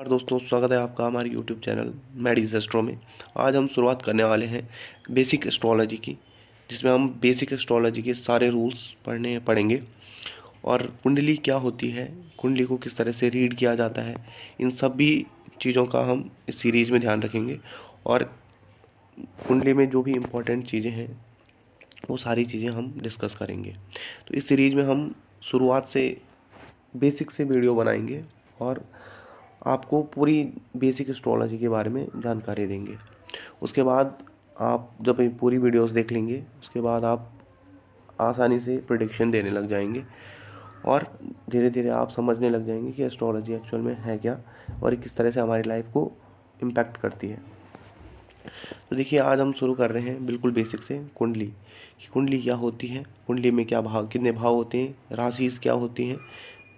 और दोस्तों, स्वागत है आपका हमारे YouTube चैनल मैडीज एस्ट्रो में। आज हम शुरुआत करने वाले हैं बेसिक एस्ट्रोलॉजी की, जिसमें हम बेसिक एस्ट्रोलॉजी के सारे रूल्स पढ़ेंगे और कुंडली क्या होती है, कुंडली को किस तरह से रीड किया जाता है, इन सभी चीज़ों का हम इस सीरीज़ में ध्यान रखेंगे। और कुंडली में जो भी इम्पोर्टेंट चीज़ें हैं वो सारी चीज़ें हम डिस्कस करेंगे। तो इस सीरीज़ में हम शुरुआत से बेसिक से वीडियो बनाएंगे और आपको पूरी बेसिक एस्ट्रोलॉजी के बारे में जानकारी देंगे। उसके बाद आप जब ये पूरी वीडियोस देख लेंगे, उसके बाद आप आसानी से प्रेडिक्शन देने लग जाएंगे और धीरे धीरे आप समझने लग जाएंगे कि एस्ट्रोलॉजी एक्चुअल में है क्या और किस तरह से हमारी लाइफ को इम्पैक्ट करती है। तो देखिए, आज हम शुरू कर रहे हैं बिल्कुल बेसिक से कुंडली कि कुंडली क्या होती है, कुंडली में क्या भाव, कितने भाव होते हैं, राशिज़ क्या होती हैं,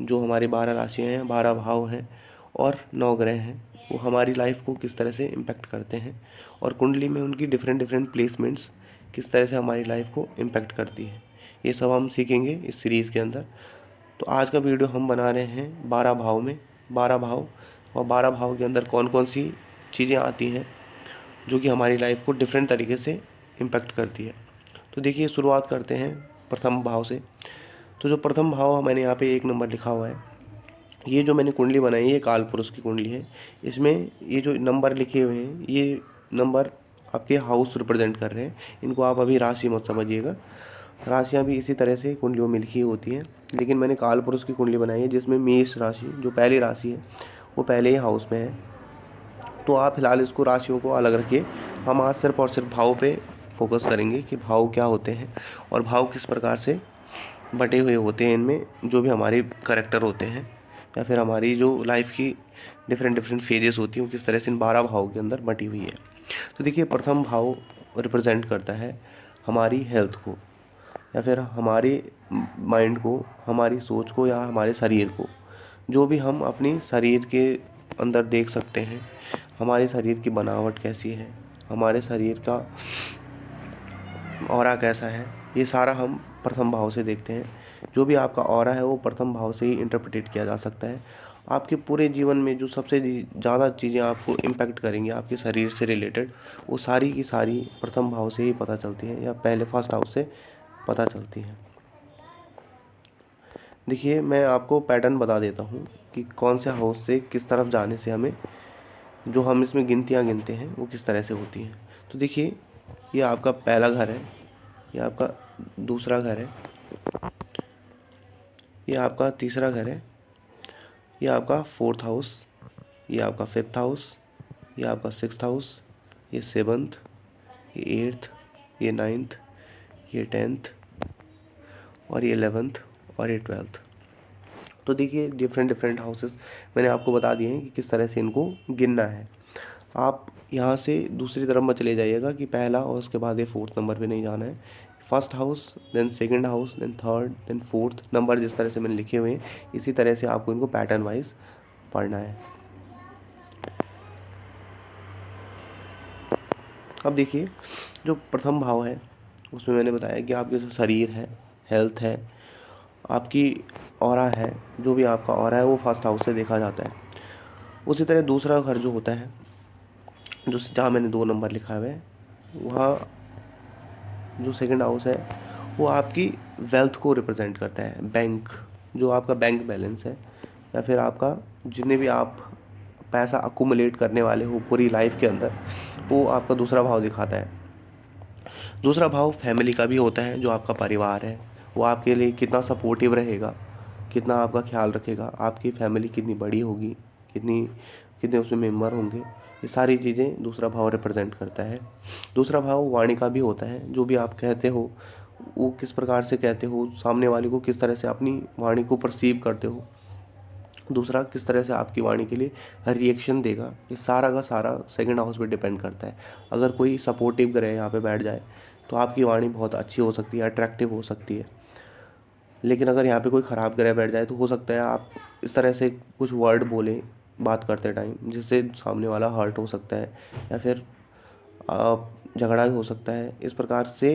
जो हमारे 12 राशियाँ हैं, 12 भाव हैं और 9 ग्रह हैं, वो हमारी लाइफ को किस तरह से इम्पैक्ट करते हैं और कुंडली में उनकी डिफरेंट डिफरेंट प्लेसमेंट्स किस तरह से हमारी लाइफ को इम्पैक्ट करती है, ये सब हम सीखेंगे इस सीरीज़ के अंदर। तो आज का वीडियो हम बना रहे हैं 12 भाव में, 12 भाव और 12 भाव के अंदर कौन कौन सी चीज़ें आती हैं जो कि हमारी लाइफ को डिफरेंट तरीके से इम्पैक्ट करती है। तो देखिए, शुरुआत करते हैं प्रथम भाव से। तो जो प्रथम भाव मैंने यहाँ पे 1 नंबर लिखा हुआ है, ये जो मैंने कुंडली बनाई है ये काल पुरुष की कुंडली है। इसमें ये जो नंबर लिखे हुए हैं, ये नंबर आपके हाउस रिप्रेजेंट कर रहे हैं। इनको आप अभी राशि मत समझिएगा, राशियाँ भी इसी तरह से कुंडलियों में लिखी होती हैं, लेकिन मैंने काल पुरुष की कुंडली बनाई है जिसमें मेष राशि जो पहली राशि है वो पहले ही हाउस में है। तो आप फिलहाल इसको राशियों को अलग रखिए। हम आज सिर्फ और सिर्फ भाव पे फोकस करेंगे कि भाव क्या होते हैं और भाव किस प्रकार से बटे हुए होते हैं, इनमें जो भी हमारे करैक्टर होते हैं या फिर हमारी जो लाइफ की डिफरेंट डिफरेंट फेजेस होती हैं वो किस तरह से इन 12 भावों के अंदर बटी हुई है। तो देखिए, प्रथम भाव रिप्रेजेंट करता है हमारी हेल्थ को या फिर हमारे माइंड को, हमारी सोच को या हमारे शरीर को, जो भी हम अपनी शरीर के अंदर देख सकते हैं, हमारे शरीर की बनावट कैसी है, हमारे शरीर का ऑरा कैसा है, ये सारा हम प्रथम भाव से देखते हैं। जो भी आपका ऑरा है वो प्रथम भाव से ही इंटरप्रेटेड किया जा सकता है। आपके पूरे जीवन में जो सबसे ज़्यादा चीज़ें आपको इम्पैक्ट करेंगी आपके शरीर से रिलेटेड, वो सारी की सारी प्रथम भाव से ही पता चलती हैं या पहले फर्स्ट हाउस से पता चलती हैं। देखिए, मैं आपको पैटर्न बता देता हूँ कि कौन से हाउस से किस तरफ जाने से हमें, जो हम इसमें गिनतियाँ गिनते हैं वो किस तरह से होती हैं। तो देखिए, ये आपका पहला घर है, ये आपका दूसरा घर है, ये आपका तीसरा घर है, ये आपका फोर्थ हाउस, ये आपका फिफ्थ हाउस, ये आपका सिक्स्थ हाउस, ये सेवन्थ, ये एट्थ, ये नाइन्थ, ये 10th और ये 11th और ये 12th। तो देखिए, डिफरेंट डिफरेंट हाउसेस मैंने आपको बता दिए हैं कि किस तरह से इनको गिनना है। आप यहाँ से दूसरी तरफ मत चले जाइएगा कि पहला और उसके बाद ये फोर्थ नंबर पे नहीं जाना है। First house, then second house, then third, then fourth number जिस तरह से मैंने लिखे हुए हैं, इसी तरह से आपको इनको पैटर्न वाइज पढ़ना है। अब देखिए, जो प्रथम भाव है उसमें मैंने बताया कि आपके जो शरीर है, हेल्थ है, आपकी ऑरा है, जो भी आपका ऑरा है वो फर्स्ट हाउस से देखा जाता है। उसी तरह दूसरा घर जो होता है, जो जहाँ मैंने 2 नंबर लिखा हुआ है, वहाँ जो सेकंड हाउस है वो आपकी वेल्थ को रिप्रेजेंट करता है। बैंक, जो आपका बैंक बैलेंस है या फिर आपका जितने भी आप पैसा अकुमुलेट करने वाले हो पूरी लाइफ के अंदर, वो आपका दूसरा भाव दिखाता है। दूसरा भाव फैमिली का भी होता है, जो आपका परिवार है वो आपके लिए कितना सपोर्टिव रहेगा, कितना आपका ख्याल रखेगा, आपकी फैमिली कितनी बड़ी होगी, कितनी कितने उसमें मेंबर होंगे, ये सारी चीज़ें दूसरा भाव रिप्रेजेंट करता है। दूसरा भाव वाणी का भी होता है, जो भी आप कहते हो वो किस प्रकार से कहते हो, सामने वाले को किस तरह से अपनी वाणी को परसीव करते हो, दूसरा किस तरह से आपकी वाणी के लिए रिएक्शन देगा, ये सारा का सारा सेकंड हाउस पे डिपेंड करता है। अगर कोई सपोर्टिव ग्रह यहाँ पे बैठ जाए तो आपकी वाणी बहुत अच्छी हो सकती है, अट्रैक्टिव हो सकती है। लेकिन अगर यहाँ पे कोई ख़राब ग्रह बैठ जाए तो हो सकता है आप इस तरह से कुछ वर्ड बोलें बात करते टाइम जिससे सामने वाला हर्ट हो सकता है या फिर झगड़ा भी हो सकता है। इस प्रकार से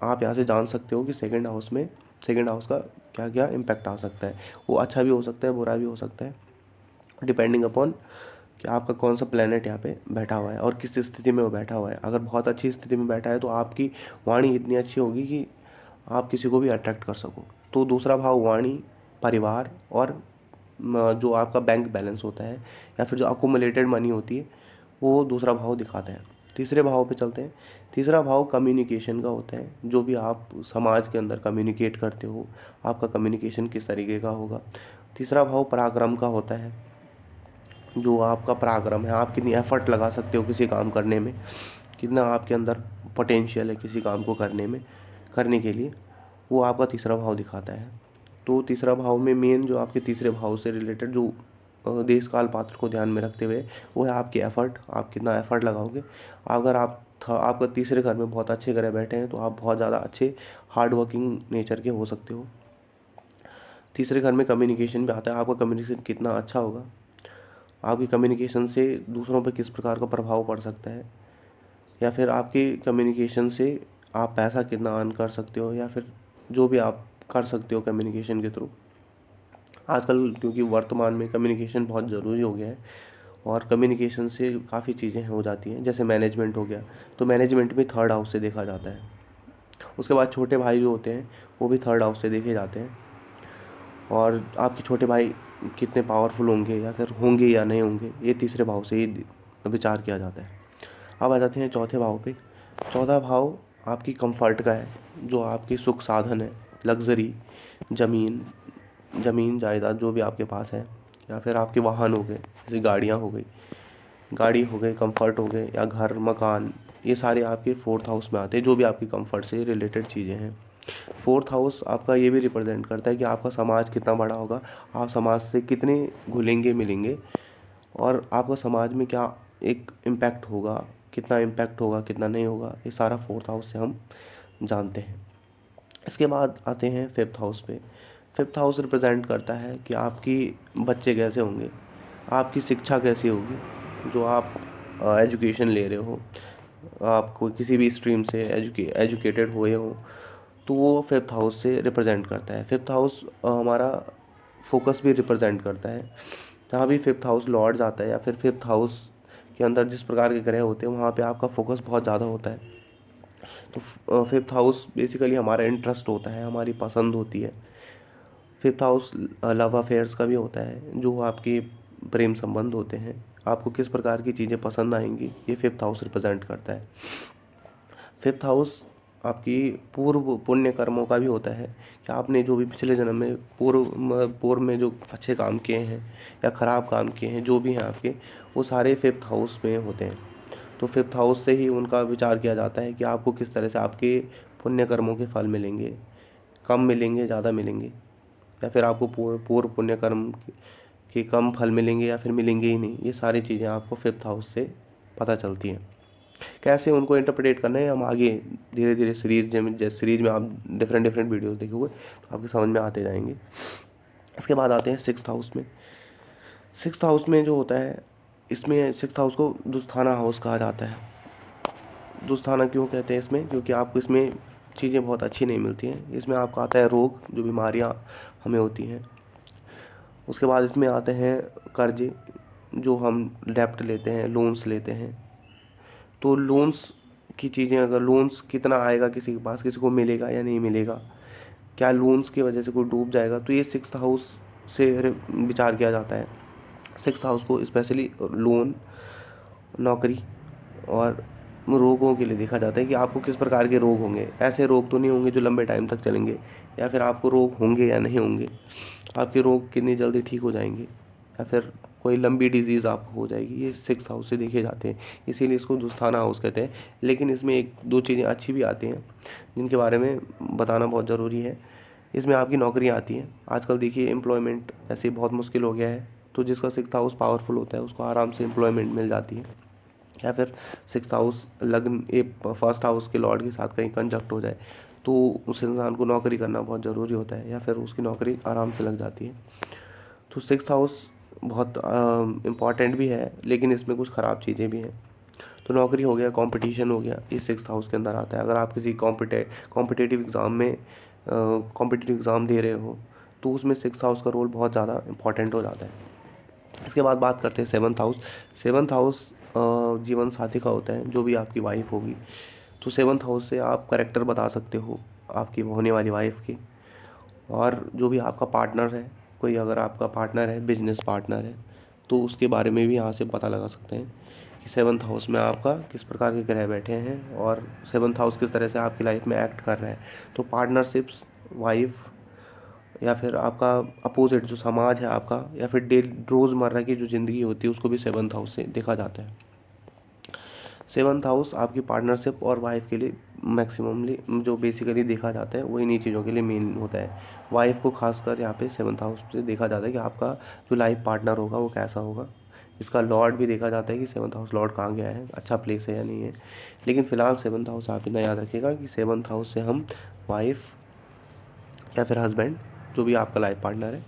आप यहाँ से जान सकते हो कि सेकंड हाउस में, सेकंड हाउस का क्या क्या इम्पैक्ट आ सकता है। वो अच्छा भी हो सकता है, बुरा भी हो सकता है, डिपेंडिंग अपॉन कि आपका कौन सा प्लैनेट यहाँ पे बैठा हुआ है और किस स्थिति में वो बैठा हुआ है। अगर बहुत अच्छी स्थिति में बैठा है तो आपकी वाणी इतनी अच्छी होगी कि आप किसी को भी अट्रैक्ट कर सको। तो दूसरा भाव वाणी, परिवार और जो आपका बैंक बैलेंस होता है या फिर जो अकुमुलेटेड मनी होती है वो दूसरा भाव दिखाता है। तीसरे भाव पे चलते हैं। तीसरा भाव कम्युनिकेशन का होता है, जो भी आप समाज के अंदर कम्युनिकेट करते हो, आपका कम्युनिकेशन किस तरीके का होगा। तीसरा भाव पराक्रम का होता है, जो आपका पराक्रम है, आप कितनी एफर्ट लगा सकते हो किसी काम करने में, कितना आपके अंदर पोटेंशियल है किसी काम को करने के लिए, वो आपका तीसरा भाव दिखाता है। तो तीसरा भाव में मेन जो आपके तीसरे भाव से रिलेटेड जो देश काल पात्र को ध्यान में रखते हुए वो है आपकी एफ़र्ट, आप कितना एफ़र्ट लगाओगे। अगर आपका तीसरे घर में बहुत अच्छे ग्रह बैठे हैं तो आप बहुत ज़्यादा अच्छे हार्ड वर्किंग नेचर के हो सकते हो। तीसरे घर में कम्युनिकेशन भी आता है, आपका कम्युनिकेशन कितना अच्छा होगा, आपकी कम्युनिकेशन से दूसरों पर किस प्रकार का प्रभाव पड़ सकता है, या फिर आपके कम्युनिकेशन से आप पैसा कितना अर्न कर सकते हो, या फिर जो भी आप कर सकते हो कम्युनिकेशन के थ्रू। आजकल क्योंकि वर्तमान में कम्युनिकेशन बहुत ज़रूरी हो गया है और कम्युनिकेशन से काफ़ी चीज़ें हो जाती हैं, जैसे मैनेजमेंट हो गया, तो मैनेजमेंट भी थर्ड हाउस से देखा जाता है। उसके बाद छोटे भाई जो होते हैं वो भी थर्ड हाउस से देखे जाते हैं, और आपके छोटे भाई कितने पावरफुल होंगे या फिर होंगे या नहीं होंगे ये तीसरे भाव से ही विचार किया जाता है। अब आ जाते हैं चौथे भाव पे। चौथा भाव आपकी कंफर्ट का है, जो आपकी सुख साधन है, लग्जरी, ज़मीन ज़मीन जायदाद जो भी आपके पास है, या फिर आपके वाहन हो गए, जैसे गाड़ी हो गई, कंफर्ट हो गए, या घर मकान, ये सारे आपके फोर्थ हाउस में आते हैं, जो भी आपकी कंफर्ट से रिलेटेड चीज़ें हैं। फोर्थ हाउस आपका ये भी रिप्रेजेंट करता है कि आपका समाज कितना बड़ा होगा, आप समाज से कितने घुलेंगे मिलेंगे, और आपका समाज में क्या एक इम्पैक्ट होगा, कितना इम्पैक्ट होगा कितना नहीं होगा, ये सारा फोर्थ हाउस से हम जानते हैं। इसके बाद आते हैं फिफ्थ हाउस पे। फिफ्थ हाउस रिप्रेजेंट करता है कि आपकी बच्चे कैसे होंगे, आपकी शिक्षा कैसी होगी, जो आप एजुकेशन ले रहे हो, आप कोई किसी भी स्ट्रीम से एजुकेटेड हुए हो, तो वो फिफ्थ हाउस से रिप्रेजेंट करता है। फिफ्थ हाउस हमारा फोकस भी रिप्रेजेंट करता है। जहाँ भी फिफ्थ हाउस लॉर्ड्स आता है या फिर फिफ्थ हाउस के अंदर जिस प्रकार के ग्रह होते हैं वहाँ पे आपका फोकस बहुत ज़्यादा होता है। तो फिफ्थ हाउस बेसिकली हमारा इंटरेस्ट होता है, हमारी पसंद होती है। फिफ्थ हाउस लव अफेयर्स का भी होता है, जो आपके प्रेम संबंध होते हैं, आपको किस प्रकार की चीज़ें पसंद आएंगी, ये फिफ्थ हाउस रिप्रेजेंट करता है। फिफ्थ हाउस आपकी पूर्व पुण्य कर्मों का भी होता है, कि आपने जो भी पिछले जन्म में पूर्व में जो अच्छे काम किए हैं या ख़राब काम किए हैं, जो भी हैं आपके, वो सारे फिफ्थ हाउस में होते हैं। तो फिफ्थ हाउस से ही उनका विचार किया जाता है कि आपको किस तरह से आपके पुण्य कर्मों के फल मिलेंगे, कम मिलेंगे, ज़्यादा मिलेंगे, या फिर आपको पूर्व पुण्य कर्म के कम फल मिलेंगे या फिर मिलेंगे ही नहीं। ये सारी चीज़ें आपको फिफ्थ हाउस से पता चलती हैं। कैसे उनको इंटरप्रेट करना है हम आगे धीरे धीरे सीरीज में आप डिफरेंट डिफरेंट वीडियोस देखोगे तो आपके समझ में आते जाएंगे। इसके बाद आते हैं सिक्स्थ हाउस में। सिक्स्थ हाउस में जो होता है, इसमें सिक्स्थ हाउस को दुस्थाना हाउस कहा जाता है। दुस्थाना क्यों कहते हैं इसमें, क्योंकि आपको इसमें चीज़ें बहुत अच्छी नहीं मिलती हैं। इसमें आपका आता है रोग, जो बीमारियाँ हमें होती हैं। उसके बाद इसमें आते हैं कर्जे, जो हम डेप्ट लेते हैं, लोन्स लेते हैं। तो लोन्स की चीज़ें, अगर लोन्स कितना आएगा किसी के पास, किसी को मिलेगा या नहीं मिलेगा, क्या लोन्स की वजह से कोई डूब जाएगा, तो ये सिक्स्थ हाउस से विचार किया जाता है। सिक्स्थ हाउस को स्पेशली लोन, नौकरी और रोगों के लिए देखा जाता है कि आपको किस प्रकार के रोग होंगे। ऐसे रोग तो नहीं होंगे जो लंबे टाइम तक चलेंगे, या फिर आपको रोग होंगे या नहीं होंगे, आपके रोग कितनी जल्दी ठीक हो जाएंगे, या फिर कोई लंबी डिजीज़ आपको हो जाएगी, ये सिक्स्थ हाउस से देखे जाते हैं। इसीलिए इसको दुस्थाना हाउस कहते हैं। लेकिन इसमें एक दो चीज़ें अच्छी भी आती हैं जिनके बारे में बताना बहुत ज़रूरी है। इसमें आपकी नौकरियाँ आती हैं। आजकल देखिए एम्प्लॉयमेंट ऐसे बहुत मुश्किल हो गया है, तो जिसका सिक्स्थ हाउस पावरफुल होता है उसको आराम से एम्प्लॉयमेंट मिल जाती है। या फिर सिक्स्थ हाउस लग्न फर्स्ट हाउस के लॉर्ड के साथ कहीं कंजक्ट हो जाए तो उस इंसान को नौकरी करना बहुत ज़रूरी होता है, या फिर उसकी नौकरी आराम से लग जाती है। तो सिक्स्थ हाउस बहुत इम्पॉर्टेंट भी है, लेकिन इसमें कुछ ख़राब चीज़ें भी हैं। तो नौकरी हो गया, कंपटीशन हो गया, ये सिक्स्थ हाउस के अंदर आता है। अगर आप किसी कॉम्पिटेटिव एग्ज़ाम में कॉम्पिटेटिव एग्ज़ाम दे रहे हो तो उसमें सिक्स्थ हाउस का रोल बहुत ज़्यादा इम्पॉर्टेंट हो जाता है। इसके बाद बात करते हैं सेवन्थ हाउस। सेवन्थ हाउस जीवन साथी का होता है, जो भी आपकी वाइफ होगी। तो सेवन्थ हाउस से आप करेक्टर बता सकते हो आपकी होने वाली वाइफ की। और जो भी आपका पार्टनर है, कोई अगर आपका पार्टनर है, बिजनेस पार्टनर है, तो उसके बारे में भी यहाँ से पता लगा सकते हैं कि सेवन्थ हाउस में आपका किस प्रकार के ग्रह बैठे हैं और सेवन्थ हाउस किस तरह से आपकी लाइफ में एक्ट कर रहा है। तो पार्टनरशिप्स, वाइफ, या फिर आपका अपोजिट जो समाज है आपका, या फिर रोज़मर्रा की जो ज़िंदगी होती है, उसको भी सेवन्थ हाउस से देखा जाता है। सेवन्थ हाउस आपकी पार्टनरशिप और वाइफ के लिए मैक्सिममली जो बेसिकली देखा जाता है, वही इन्हीं चीज़ों के लिए मेन होता है। वाइफ को खासकर यहाँ पे सेवन्थ हाउस से देखा जाता है कि आपका जो लाइफ पार्टनर होगा वो कैसा होगा। इसका लॉर्ड भी देखा जाता है कि सेवन्थ हाउस लॉर्ड कहाँ गया है, अच्छा प्लेस है या नहीं है। लेकिन फ़िलहाल सेवन्थ हाउस आप इतना याद रखिएगा कि सेवन्थ हाउस से हम वाइफ या फिर हस्बैंड, जो भी आपका लाइफ पार्टनर है,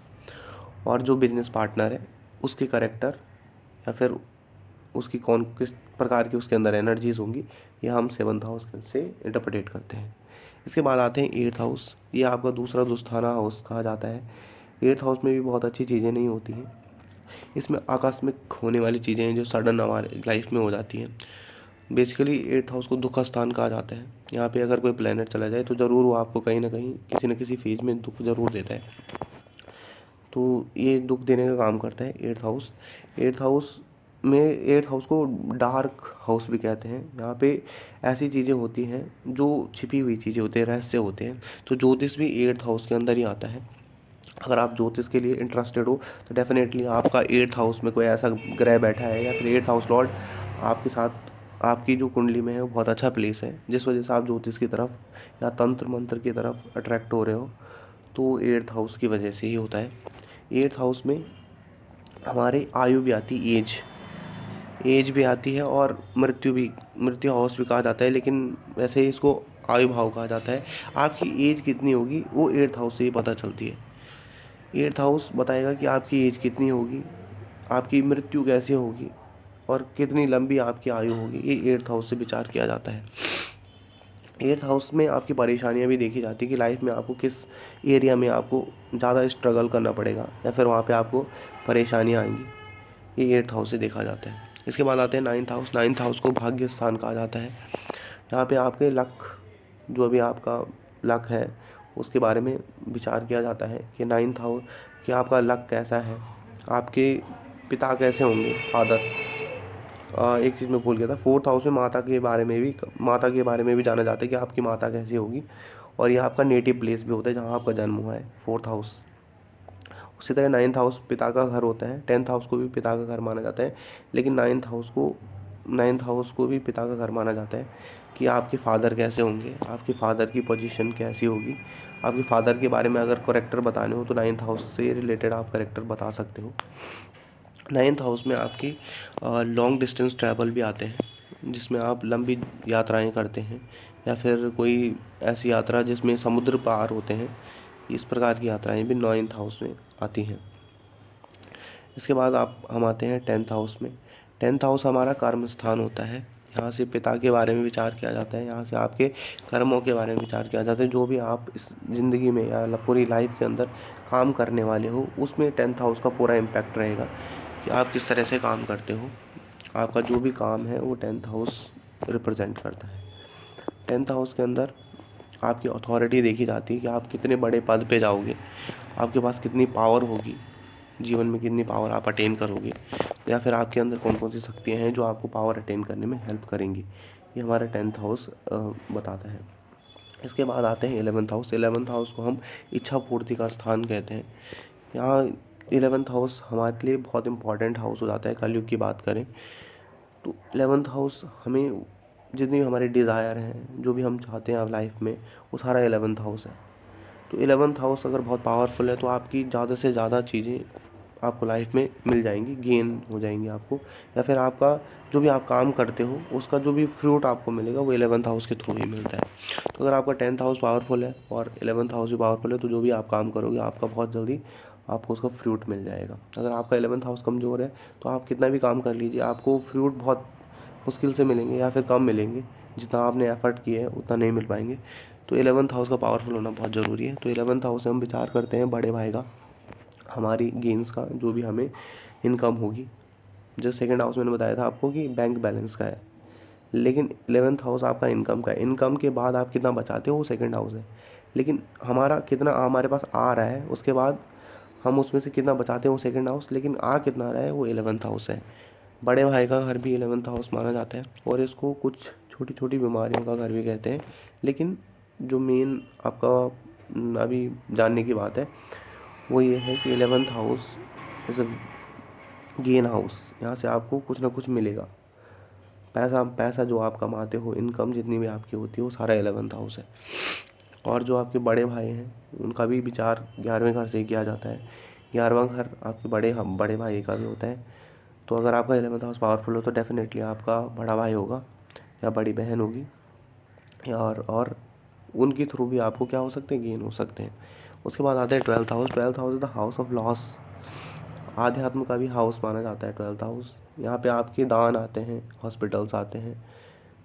और जो बिजनेस पार्टनर है, उसके करेक्टर या फिर उसकी कौन किस प्रकार की उसके अंदर एनर्जीज होंगी, ये हम सेवन्थ हाउस से इंटरप्रेट करते हैं। इसके बाद आते हैं एट्थ हाउस। ये आपका दूसरा दोस्ताना हाउस कहा जाता है। एट्थ हाउस में भी बहुत अच्छी चीज़ें नहीं होती हैं। इसमें आकस्मिक होने वाली चीज़ें हैं जो सडन हमारे लाइफ में हो जाती हैं। बेसिकली एट्थ हाउस को दुख स्थान कहा जाता है। यहाँ पे अगर कोई प्लेनेट चला जाए तो ज़रूर वो आपको कहीं ना कहीं किसी न किसी फेज में दुख ज़रूर देता है। तो ये दुख देने का काम करता है एट्थ हाउस। एट्थ हाउस में एट्थ हाउस को डार्क हाउस भी कहते हैं। यहाँ पे ऐसी चीज़ें होती हैं जो छिपी हुई चीज़ें होती हैं, रहस्य होते हैं। तो ज्योतिष भी एट्थ हाउस के अंदर ही आता है। अगर आप ज्योतिष के लिए इंटरेस्टेड हो तो डेफिनेटली आपका एट्थ हाउस में कोई ऐसा ग्रह बैठा है या फिर एट्थ हाउस लॉर्ड आपके साथ आपकी जो कुंडली में है वो बहुत अच्छा प्लेस है, जिस वजह से आप ज्योतिष की तरफ या तंत्र मंत्र की तरफ अट्रैक्ट हो रहे हो, तो एट्थ हाउस की वजह से ही होता है। एट्थ हाउस में हमारी आयु भी आती, एज भी आती है, और मृत्यु हाउस भी कहा जाता है, लेकिन वैसे ही इसको आयु भाव कहा जाता है। आपकी एज कितनी होगी वो एट्थ हाउस से ही पता चलती है। एट्थ हाउस बताएगा कि आपकी एज कितनी होगी, आपकी मृत्यु कैसे होगी, और कितनी लंबी आपकी आयु होगी, ये एट्थ हाउस से विचार किया जाता है। एट्थ हाउस में आपकी परेशानियां भी देखी जाती है कि लाइफ में आपको किस एरिया में आपको ज़्यादा स्ट्रगल करना पड़ेगा या फिर वहाँ पे आपको परेशानियाँ आएंगी, ये एट्थ हाउस से देखा जाता है। इसके बाद आते हैं नाइन्थ हाउस। नाइन्थ हाउस को भाग्य स्थान कहा जाता है। यहाँ पे आपके लक, जो भी आपका लक है उसके बारे में विचार किया जाता है कि नाइन्थ हाउस कि आपका लक कैसा है, आपके पिता कैसे होंगे, फादर। एक चीज़ मैं भूल गया था, फोर्थ हाउस में माता के बारे में भी जाना जाता है कि आपकी माता कैसी होगी। और यह आपका नेटिव प्लेस भी होता है जहाँ आपका जन्म हुआ है, फोर्थ हाउस। उसी तरह नाइन्थ हाउस पिता का घर होता है। टेंथ हाउस को भी पिता का घर माना जाता है, लेकिन नाइन्थ हाउस को भी पिता का घर माना जाता है कि आपके फादर कैसे होंगे, आपके फादर की पोजीशन कैसी होगी। आपके फादर के बारे में अगर करेक्टर बताने हो तो नाइन्थ हाउस से रिलेटेड आप करेक्टर बता सकते हो। नाइन्थ हाउस में आपकी लॉन्ग डिस्टेंस ट्रैवल भी आते हैं, जिसमें आप लंबी यात्राएं करते हैं या फिर कोई ऐसी यात्रा जिसमें समुद्र पार होते हैं। इस प्रकार की यात्राएं भी नाइन्थ हाउस में आती हैं। इसके बाद हम आते हैं टेंथ हाउस में। टेंथ हाउस हमारा कर्म स्थान होता है। यहाँ से पिता के बारे में विचार किया जाता है, यहाँ से आपके कर्मों के बारे में विचार किया जाता है। जो भी आप इस ज़िंदगी में या पूरी लाइफ के अंदर काम करने वाले हो, उसमें टेंथ हाउस का पूरा इम्पैक्ट रहेगा कि आप किस तरह से काम करते हो। आपका जो भी काम है वो टेंथ हाउस रिप्रेजेंट करता है। टेंथ हाउस के अंदर आपकी अथॉरिटी देखी जाती है कि आप कितने बड़े पद पे जाओगे, आपके पास कितनी पावर होगी, जीवन में कितनी पावर आप अटेन करोगे, या फिर आपके अंदर कौन कौन सी शक्तियाँ हैं जो आपको पावर अटेन करने में हेल्प करेंगी। ये हमारा टेंथ हाउस बताता है। इसके बाद आते हैं इलेवेंथ हाउस। इलेवेंथ हाउस को हम इच्छा पूर्ति का स्थान कहते हैं। यहाँ इलेवेंथ हाउस हमारे लिए बहुत इंपॉर्टेंट हाउस हो जाता है। कलयुग की बात करें तो इलेवेंथ हाउस हमें जितनी भी हमारे डिज़ायर हैं, जो भी हम चाहते हैं अब लाइफ में, वो सारा इलेवेंथ हाउस है। तो इलेवेंथ हाउस अगर बहुत पावरफुल है तो आपकी ज़्यादा से ज़्यादा चीज़ें आपको लाइफ में मिल जाएंगी, गेन हो जाएंगी आपको, या फिर आपका जो भी आप काम करते हो उसका जो भी फ्रूट आपको मिलेगा वो इलेवेंथ हाउस के थ्रू ही मिलता है। तो अगर आपका टेंथ हाउस पावरफुल है और इलेवेंथ हाउस भी पावरफुल है तो जो भी आप काम करोगे आपका बहुत जल्दी आपको उसका फ्रूट मिल जाएगा। अगर आपका इलेवेंथ हाउस कमज़ोर है तो आप कितना भी काम कर लीजिए, आपको फ्रूट बहुत मुश्किल से मिलेंगे या फिर कम मिलेंगे। जितना आपने एफर्ट किया है उतना नहीं मिल पाएंगे। तो इलेवेंथ हाउस का पावरफुल होना बहुत ज़रूरी है। तो इलेवेंथ हाउस से हम विचार करते हैं बड़े भाई का, हमारी गेम्स का, जो भी हमें इनकम होगी। जो सेकंड हाउस मैंने बताया था आपको कि बैंक बैलेंस का है, लेकिन 11th हाउस आपका इनकम का है। इनकम के बाद आप कितना बचाते हो वो सेकंड हाउस है, लेकिन हमारा कितना हमारे पास आ रहा है उसके बाद हम उसमें से कितना बचाते हैं वो सेकंड हाउस, लेकिन आ कितना रहा है वो 11th हाउस है। बड़े भाई का घर भी 11th हाउस माना जाता है, और इसको कुछ छोटी छोटी बीमारियों का घर भी कहते हैं। लेकिन जो मेन आपका अभी जानने की बात है वो ये है कि 11th house is a gain house. यहाँ से आपको कुछ ना कुछ मिलेगा। पैसा पैसा जो आप कमाते हो, इनकम जितनी भी आपकी होती है वो सारा 11th हाउस है। और जो आपके बड़े भाई हैं उनका भी विचार 11वें घर से ही किया जाता है। 11वां घर आपके बड़े भाई का भी होता है। तो अगर आपका 11th हाउस पावरफुल हो तो डेफिनेटली आपका बड़ा भाई होगा या बड़ी बहन होगी, या और उनके थ्रू भी आपको क्या हो सकते हैं, गेन हो सकते हैं। उसके बाद आता है 12th house. 12th house is the house of loss. आध्यात्म का भी हाउस माना जाता है 12th हाउस। यहाँ पे आपके दान आते हैं, हॉस्पिटल्स आते हैं,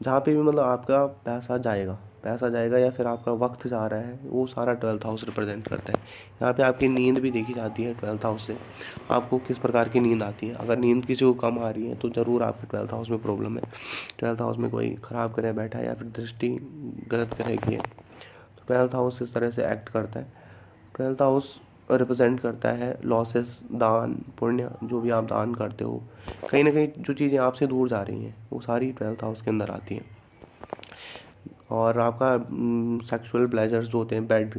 जहाँ पे भी मतलब आपका पैसा जाएगा या फिर आपका वक्त जा रहा है, वो सारा 12th हाउस रिप्रेजेंट करता है। यहाँ पे आपकी नींद भी देखी जाती है 12th हाउस से। आपको किस प्रकार की नींद आती है। अगर नींद किसी को कम आ रही है तो ज़रूर आपके 12th हाउस में प्रॉब्लम है। 12th हाउस में कोई ख़राब करे बैठा है या फिर दृष्टि गलत करेगी है, तो 12th हाउस इस तरह से एक्ट करता है। 12th हाउस रिप्रेजेंट करता है लॉसेस, दान पुण्य, जो भी आप दान करते हो, कहीं ना कहीं जो चीज़ें आपसे दूर जा रही हैं वो सारी 12th हाउस के अंदर आती हैं। और आपका सेक्सुअल प्लेजर्स जो होते हैं, बेड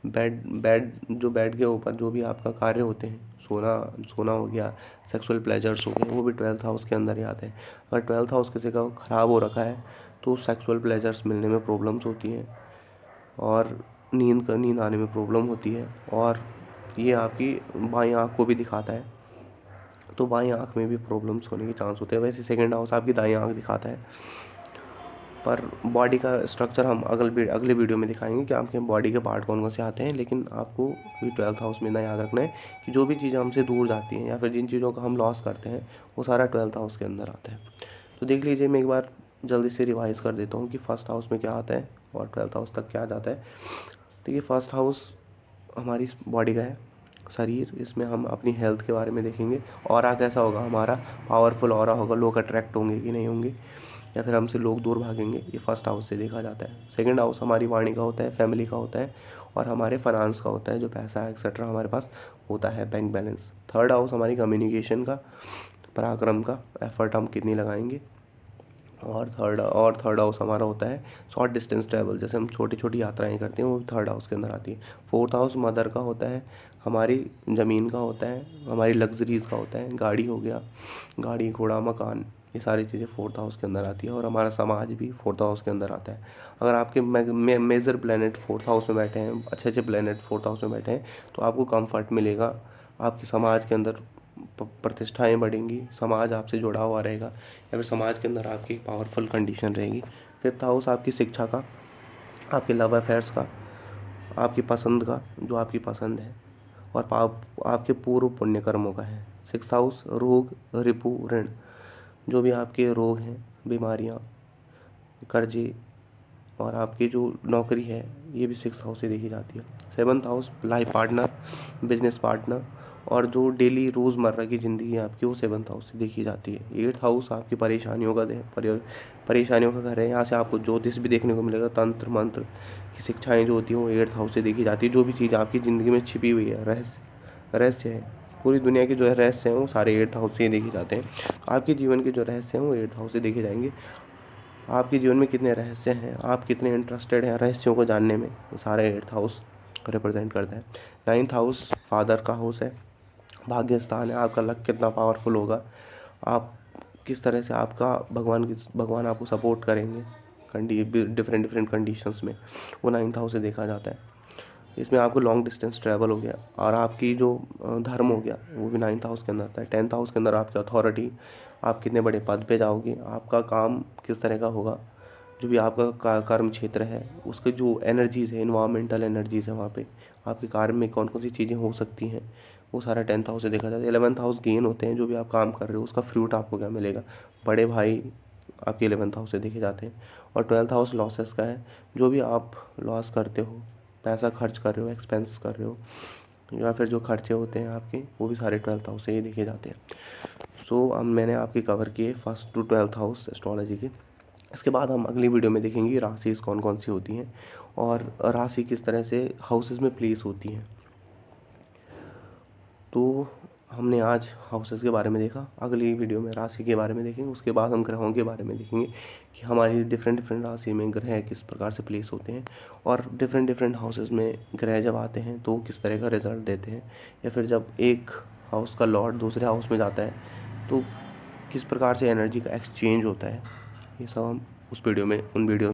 बेड बेड जो बेड के ऊपर जो भी आपका कार्य होते हैं, सोना सोना हो गया, सेक्सुअल प्लेजर्स हो गए, वो भी 12th हाउस के अंदर ही आते हैं। अगर 12th हाउस किसी का ख़राब हो रखा है तो सेक्सुअल प्लेजर्स मिलने में प्रॉब्लम्स होती हैं, और नींद आने में प्रॉब्लम होती है। और ये आपकी बाईं आँख को भी दिखाता है, तो बाईं आँख में भी प्रॉब्लम्स होने के चांस होते हैं। वैसे सेकंड हाउस आपकी दाईं आँख दिखाता है। पर बॉडी का स्ट्रक्चर हम अगले वीडियो में दिखाएंगे कि आपके बॉडी के पार्ट कौन कौन से आते हैं। लेकिन आपको अभी 12th हाउस में ना याद रखना है कि जो भी चीज़ें हमसे दूर जाती हैं या फिर जिन चीज़ों का हम लॉस करते हैं वो सारा 12th हाउस के अंदर आता है। तो देख लीजिए, मैं एक बार जल्दी से रिवाइज कर देता हूँ कि फर्स्ट हाउस में क्या आता है और 12th हाउस तक क्या जाता है। तो ये फर्स्ट हाउस हमारी बॉडी का है, शरीर। इसमें हम अपनी हेल्थ के बारे में देखेंगे। ऑरा कैसा होगा हमारा, पावरफुल ऑरा होगा, लोग अट्रैक्ट होंगे कि नहीं होंगे, या फिर हमसे लोग दूर भागेंगे, ये फर्स्ट हाउस से देखा जाता है। सेकंड हाउस हमारी वाणी का होता है, फैमिली का होता है, और हमारे फाइनेंस का होता है, जो पैसा एक्सेट्रा हमारे पास होता है, बैंक बैलेंस। थर्ड हाउस हमारी कम्युनिकेशन का, पराक्रम का, एफर्ट हम कितनी लगाएंगे। और थर्ड हाउस हमारा होता है शॉर्ट डिस्टेंस ट्रैवल, जैसे हम छोटी छोटी यात्राएं करते हैं, वो थर्ड हाउस के अंदर आती है। फोर्थ हाउस मदर का होता है, हमारी ज़मीन का होता है, हमारी लग्जरीज़ का होता है, गाड़ी हो गया, गाड़ी घोड़ा मकान, ये सारी चीज़ें फोर्थ हाउस के अंदर आती है। और हमारा समाज भी फोर्थ हाउस के अंदर आता है। अगर आपके मेजर प्लेनेट फोर्थ हाउस में बैठे हैं, अच्छे अच्छे प्लेनेट फोर्थ हाउस में बैठे हैं, तो आपको कंफर्ट मिलेगा, आपके समाज के अंदर प्रतिष्ठाएं बढ़ेंगी, समाज आपसे जुड़ा हुआ रहेगा, या फिर समाज के अंदर आपकी पावरफुल कंडीशन रहेगी। फिफ्थ हाउस आपकी शिक्षा का, आपके लव अफेयर्स का, आपकी पसंद का, जो आपकी पसंद है, और आपके पूर्व पुण्य कर्मों का है। सिक्स हाउस रोग, रिपु, ऋण, जो भी आपके रोग हैं, बीमारियाँ, कर्जे, और आपकी जो नौकरी है, ये भी सिक्स हाउस से देखी जाती है। Seventh house life partner, business partner, और जो डेली रोज़मर्रा की ज़िंदगी है आपकी, वो सेवन्थ हाउस से देखी जाती है। एट्थ हाउस आपकी परेशानियों का घर है। यहाँ से आपको ज्योतिष भी देखने को मिलेगा, तंत्र मंत्र की शिक्षाएँ जो होती हैं वो एट्थ हाउस से देखी जाती है। जो भी चीज़ आपकी ज़िंदगी में छिपी हुई है, रहस्य है, पूरी दुनिया के जो है रहस्य हैं, वो सारे एट्थ हाउस से ही देखे जाते हैं। आपके जीवन के जो रहस्य हैं वो एट्थ हाउस से देखे जाएंगे। आपके जीवन में कितने रहस्य हैं, आप कितने इंटरेस्टेड हैं रहस्यों को जानने में, ये सारे एट्थ हाउस रिप्रेजेंट करता है। नाइन्थ हाउस फादर का हाउस है, भाग्य स्थान है। आपका लक कितना पावरफुल होगा, आप किस तरह से आपका भगवान आपको सपोर्ट करेंगे डिफरेंट डिफरेंट कंडीशंस में, वो नाइन्थ हाउस से देखा जाता है। इसमें आपको लॉन्ग डिस्टेंस ट्रैवल हो गया, और आपकी जो धर्म हो गया वो भी नाइन्थ हाउस के अंदर आता है। टेंथ हाउस के अंदर आपकी अथॉरिटी, आप कितने बड़े पद पे जाओगे, आपका काम किस तरह का होगा, जो भी आपका कर्म क्षेत्र है उसके जो एनर्जीज़ है, इन्वामेंटल एनर्जीज़ है, वहाँ पे आपके कार्य में कौन कौन सी चीज़ें हो सकती हैं, वो सारा टेंथ हाउस से देखा जाता है। 11th हाउस गेन होते हैं, जो भी आप काम कर रहे हो उसका फ्रूट आपको क्या मिलेगा, बड़े भाई आपके 11th हाउस से देखे जाते हैं। और 12th हाउस लॉसेस का है, जो भी आप लॉस करते हो, पैसा खर्च कर रहे हो, एक्सपेंस कर रहे हो, या फिर जो खर्चे होते हैं आपके वो भी सारे 12th हाउस से ही देखे जाते हैं। सो अब मैंने आपके कवर किए first to 12th house astrology के। इसके बाद हम अगली वीडियो में देखेंगे राशि कौन कौन सी होती हैं और राशि किस तरह से हाउसेस में प्लेस होती हैं। तो हमने आज हाउसेस के बारे में देखा, अगली वीडियो में राशि के बारे में देखेंगे। उसके बाद हम ग्रहों के बारे में देखेंगे कि हमारी डिफरेंट डिफरेंट राशि में ग्रह किस प्रकार से प्लेस होते हैं और डिफरेंट डिफरेंट हाउसेस में ग्रह जब आते हैं तो किस तरह का रिजल्ट देते हैं, या फिर जब एक हाउस का लॉर्ड दूसरे हाउस में जाता है तो किस प्रकार से एनर्जी का एक्सचेंज होता है। ये सब हम उस वीडियो में उन वीडियो